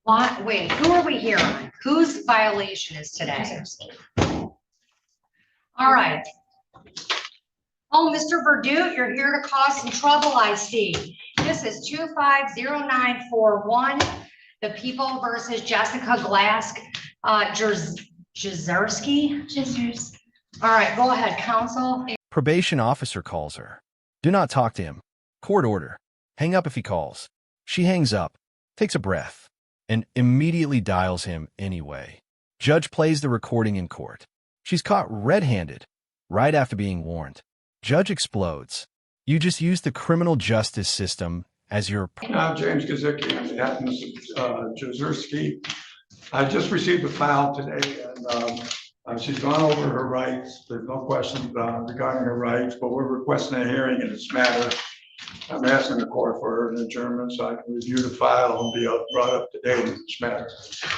What? Wait, who are we here on? Whose violation is today? All right. Oh, Mr. Verdute, you're here to cause some trouble, I see. This is 250941, the people versus Jessica Glask, Jezerski. All right, go ahead, counsel. Probation officer calls her. Do not talk to him. Court order. Hang up if he calls. She hangs up, takes a breath, and immediately dials him anyway. Judge plays the recording in court. She's caught red-handed, right after being warned. Judge explodes. You just used the criminal justice system as your... James Gazicki on behalf of Mr. Jezerski. I just received the file today, and she's gone over her rights. There's no questions regarding her rights, but we're requesting a hearing in this matter. I'm asking the court for an adjournment so I can review the file and be brought up to date in this matter.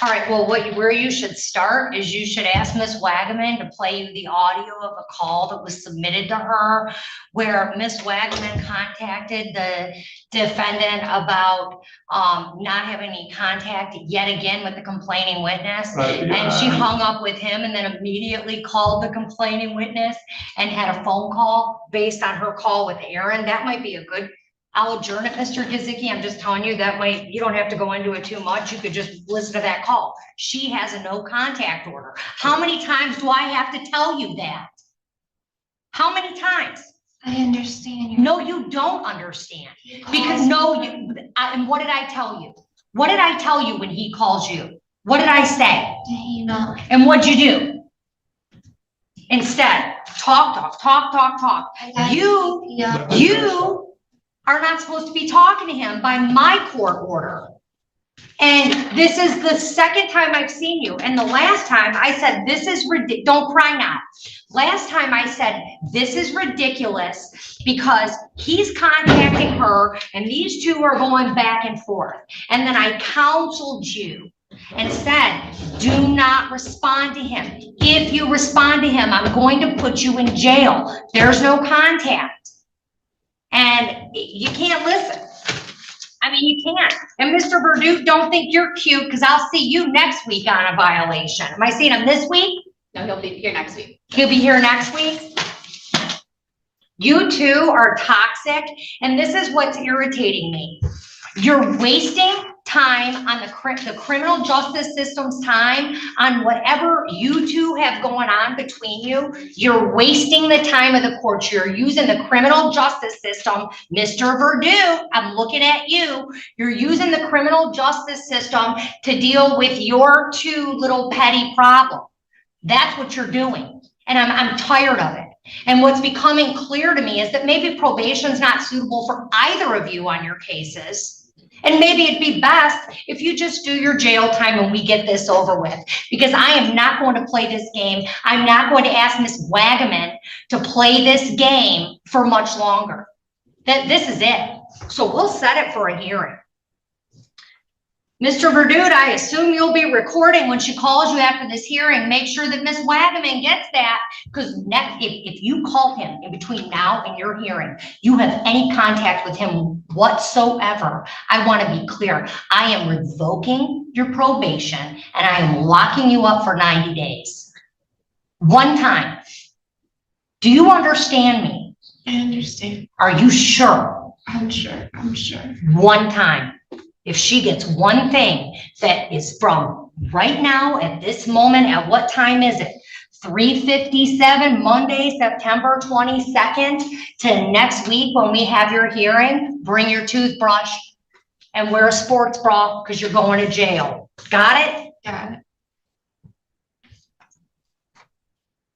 All right, well, where you should start is you should ask Ms. Wagaman to play you the audio of a call that was submitted to her where Ms. Wagaman contacted the defendant about not having any contact yet again with the complaining witness. And she hung up with him and then immediately called the complaining witness and had a phone call based on her call with Aaron. That might be a good... I'll adjourn it, Mr. Gizicki. I'm just telling you that might, you don't have to go into it too much. You could just listen to that call. She has a no contact order. How many times do I have to tell you that? How many times? I understand. No, you don't understand. Because no, and what did I tell you? What did I tell you when he calls you? What did I say? And what'd you do? Instead, talk. You are not supposed to be talking to him by my court order. And this is the second time I've seen you. And the last time I said, this is ridiculous. Don't cry now. Last time I said, this is ridiculous because he's contacting her and these two are going back and forth. And then I counseled you and said, do not respond to him. If you respond to him, I'm going to put you in jail. There's no contact. And you can't listen. I mean, you can't. And Mr. Verdute, don't think you're cute because I'll see you next week on a violation. Am I seeing him this week? No, he'll be here next week. He'll be here next week? You two are toxic. And this is what's irritating me. You're wasting time on the criminal justice system's time on whatever you two have going on between you. You're wasting the time of the courts. You're using the criminal justice system. Mr. Verdute, I'm looking at you. You're using the criminal justice system to deal with your two little petty problems. That's what you're doing. And I'm tired of it. And what's becoming clear to me is that maybe probation's not suitable for either of you on your cases. And maybe it'd be best if you just do your jail time and we get this over with. Because I am not going to play this game. I'm not going to ask Ms. Wagaman to play this game for much longer. This is it. So we'll set it for a hearing. Mr. Verdute, I assume you'll be recording when she calls you after this hearing. Make sure that Ms. Wagaman gets that, because if you call him in between now and your hearing, you have any contact with him whatsoever, I want to be clear. I am revoking your probation and I am locking you up for 90 days. One time. Do you understand me? I understand. Are you sure? I'm sure. One time. If she gets one thing that is from right now at this moment, at what time is it? 3:57 Monday, September 22nd to next week when we have your hearing, bring your toothbrush and wear a sports bra because you're going to jail. Got it? Got it.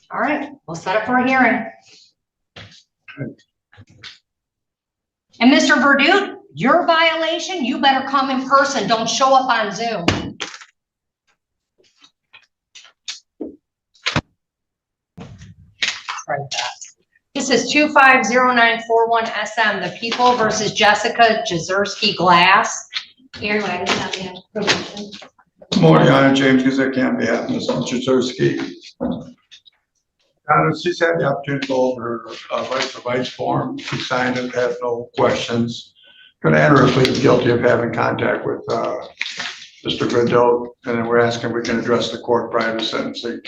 All right, we'll set it for a hearing. And Mr. Verdute, your violation, you better come in person. Don't show up on Zoom. Right back. This is 250941 SM, the people versus Jessica Jezerski Glass. Aaron Wagaman on behalf of probation. Good morning, I'm James Gazicki on behalf of Mr. Jezerski. She's had the opportunity to go over her rights to rights form. She signed it, had no questions. Going to enter a plea of guilty of having contact with Mr. Riddle, and then we're asking if we can address the court prior to sentencing.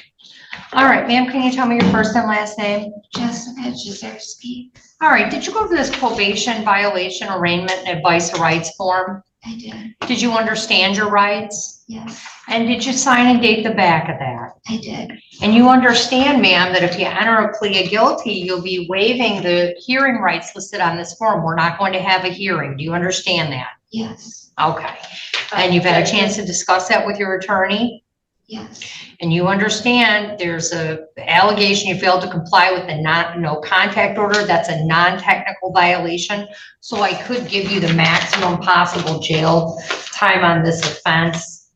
All right, ma'am, can you tell me your first and last name? Jessica Jezerski. All right, did you go through this probation violation arraignment and advice of rights form? I did. Did you understand your rights? Yes, And did you sign and date the back of that? I did. And you understand, ma'am, that if you enter a plea of guilty, you'll be waiving the hearing rights listed on this form. We're not going to have a hearing. Do you understand that? Yes, Okay. And you've had a chance to discuss that with your attorney? yes, And you understand there's a allegation you failed to comply with the no contact order. That's a non-technical violation. So I could give you the maximum possible jail time on this offense,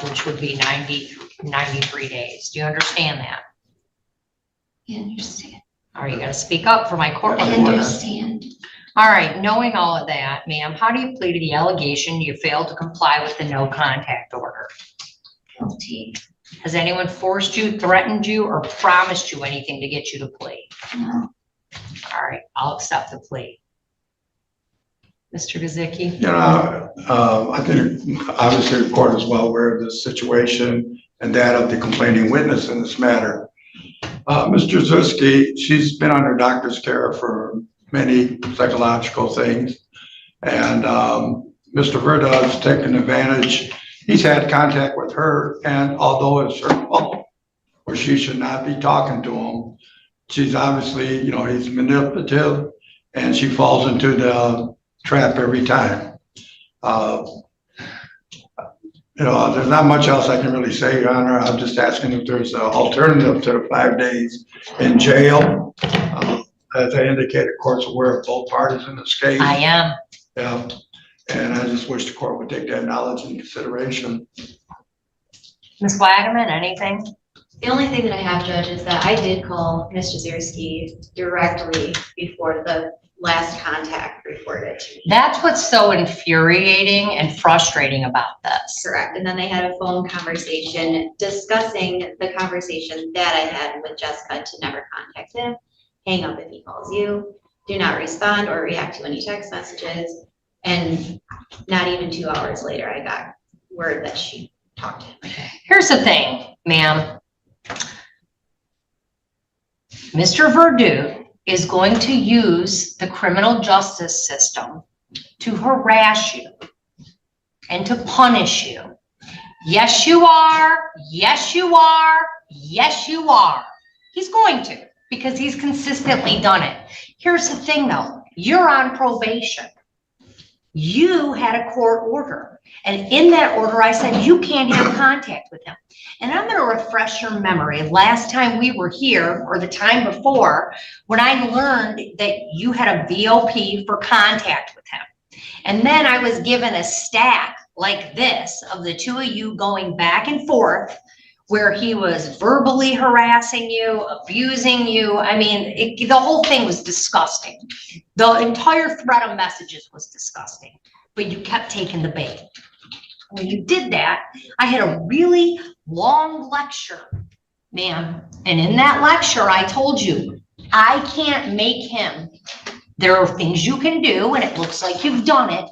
which would be 93 days. Do you understand that? I understand. All right, you gotta speak up for my court. I understand. All right, knowing all of that, ma'am, how do you plead to the allegation you failed to comply with the no contact order? Guilty. Has anyone forced you, threatened you, or promised you anything to get you to plea? No, All right, I'll accept the plea. Mr. Gazicki? You know, I think obviously the court is well aware of this situation and that of the complaining witness in this matter. Ms. Jezerski, she's been under doctor's care for many psychological things. And Mr. Verda has taken advantage. He's had contact with her, and although it's her fault, or she should not be talking to him, she's obviously, you know, he's manipulative, and she falls into the trap every time. You know, there's not much else I can really say, Your Honor. I'm just asking if there's an alternative to the 5 days in jail. As I indicated, court's aware of both parties in this case. I am. Yeah, and I just wish the court would take that knowledge into consideration. Ms. Wagaman, anything? The only thing that I have, Judge, is that I did call Ms. Jezierski directly before the last contact reported to me. That's what's so infuriating and frustrating about this. Correct. And then they had a phone conversation discussing the conversation that I had with Jessica to never contact him, hang up if he calls you, do not respond or react to any text messages. And not even 2 hours later, I got word that she talked to him. Here's the thing, ma'am. Mr. Verdu is going to use the criminal justice system to harass you and to punish you. Yes, you are. Yes, you are. Yes, you are. He's going to, because he's consistently done it. Here's the thing though, you're on probation. You had a court order, and in that order, I said, you can't have contact with him. And I'm going to refresh your memory. Last time we were here, or the time before, when I learned that you had a VOP for contact with him. And then I was given a stack like this of the two of you going back and forth, where he was verbally harassing you, abusing you. I mean, the whole thing was disgusting. The entire thread of messages was disgusting, but you kept taking the bait. When you did that, I had a really long lecture, ma'am. And in that lecture, I told you, I can't make him. There are things you can do, and it looks like you've done it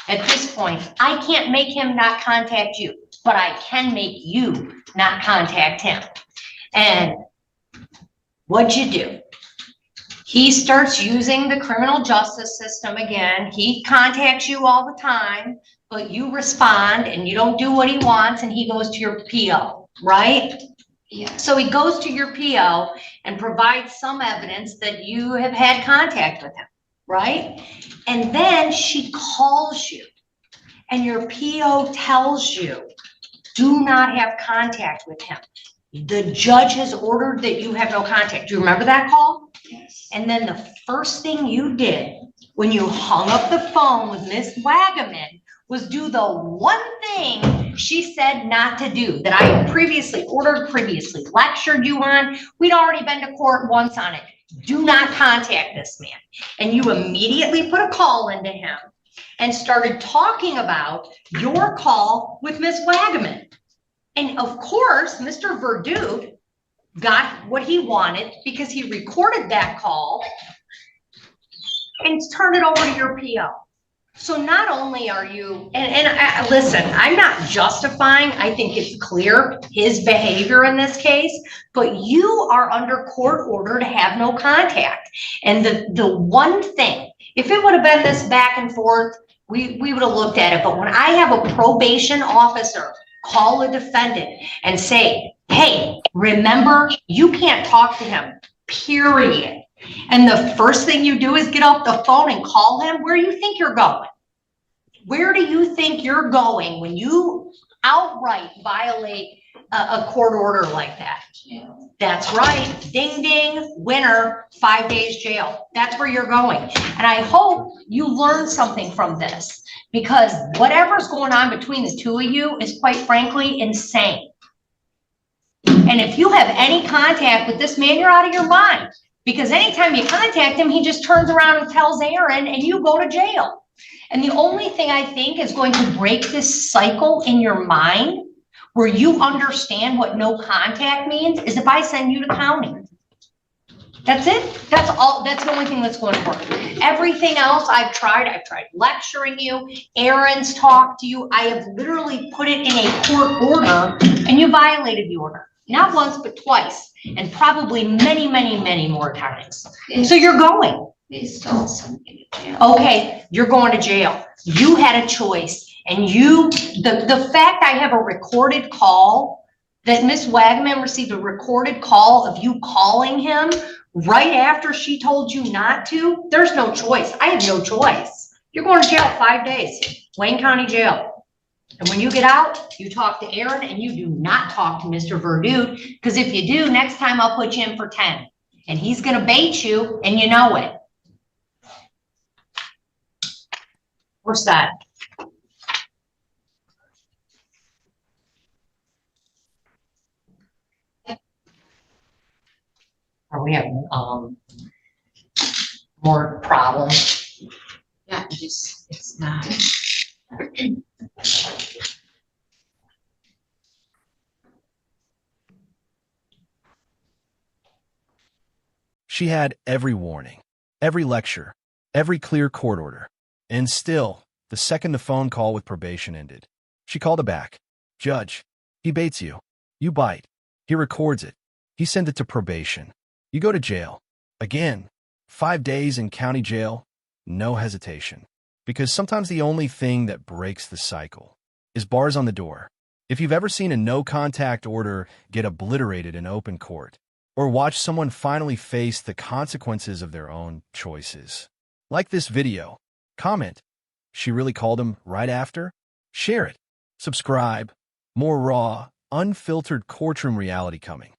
at this point. I can't make him not contact you, but I can make you not contact him. And what'd you do? He starts using the criminal justice system again. He contacts you all the time, but you respond and you don't do what he wants, and he goes to your PO, right? yeah, So he goes to your PO and provides some evidence that you have had contact with him, right? And then she calls you, and your PO tells you, do not have contact with him. The judge has ordered that you have no contact. Do you remember that call? yes, And then the first thing you did when you hung up the phone with Miss Wagaman was do the one thing she said not to do, that I had previously ordered, previously lectured you on. We'd already been to court once on it. Do not contact this man. And you immediately put a call into him and started talking about your call with Miss Wagaman. And of course, Mr. Verdu got what he wanted because he recorded that call and turned it over to your PO. So not only are you, listen, I'm not justifying, I think it's clear his behavior in this case, but you are under court order to have no contact. And the one thing, if it would have been this back and forth, we would have looked at it. But when I have a probation officer call a defendant and say, hey, remember, you can't talk to him, period. And the first thing you do is get off the phone and call him. Where do you think you're going? Where do you think you're going when you outright violate a court order like that? That's right. Ding, ding, winner, 5 days jail. That's where you're going. And I hope you learn something from this, because whatever's going on between the two of you is, quite frankly, insane. And if you have any contact with this man, you're out of your mind. Because anytime you contact him, he just turns around and tells Aaron and you go to jail. And the only thing I think is going to break this cycle in your mind where you understand what no contact means is if I send you to county. That's it. That's all. That's the only thing that's going to work. Everything else I've tried lecturing you. Aaron's talked to you. I have literally put it in a court order and you violated the order. Not once, but twice. And probably many, many, many more times. So you're going. They stole something to jail. Okay, you're going to jail. You had a choice. And the fact I have a recorded call, that Miss Wagman received a recorded call of you calling him right after she told you not to, there's no choice. I have no choice. You're going to jail 5 days, Wayne County Jail. And when you get out, you talk to Aaron and you do not talk to Mr. Verdude, because if you do, next time I'll put you in for 10. And he's going to bait you and you know it. Where's that? Are we having more problems? Yeah, it's not. She had every warning, every lecture, every clear court order. And still, the second the phone call with probation ended, she called it back. Judge, he baits you. You bite. He records it. He sends it to probation. You go to jail. Again, 5 days in county jail, no hesitation. Because sometimes the only thing that breaks the cycle is bars on the door. If you've ever seen a no-contact order get obliterated in open court, or watched someone finally face the consequences of their own choices, like this video, comment, she really called him right after? Share it. Subscribe. More raw, unfiltered courtroom reality coming.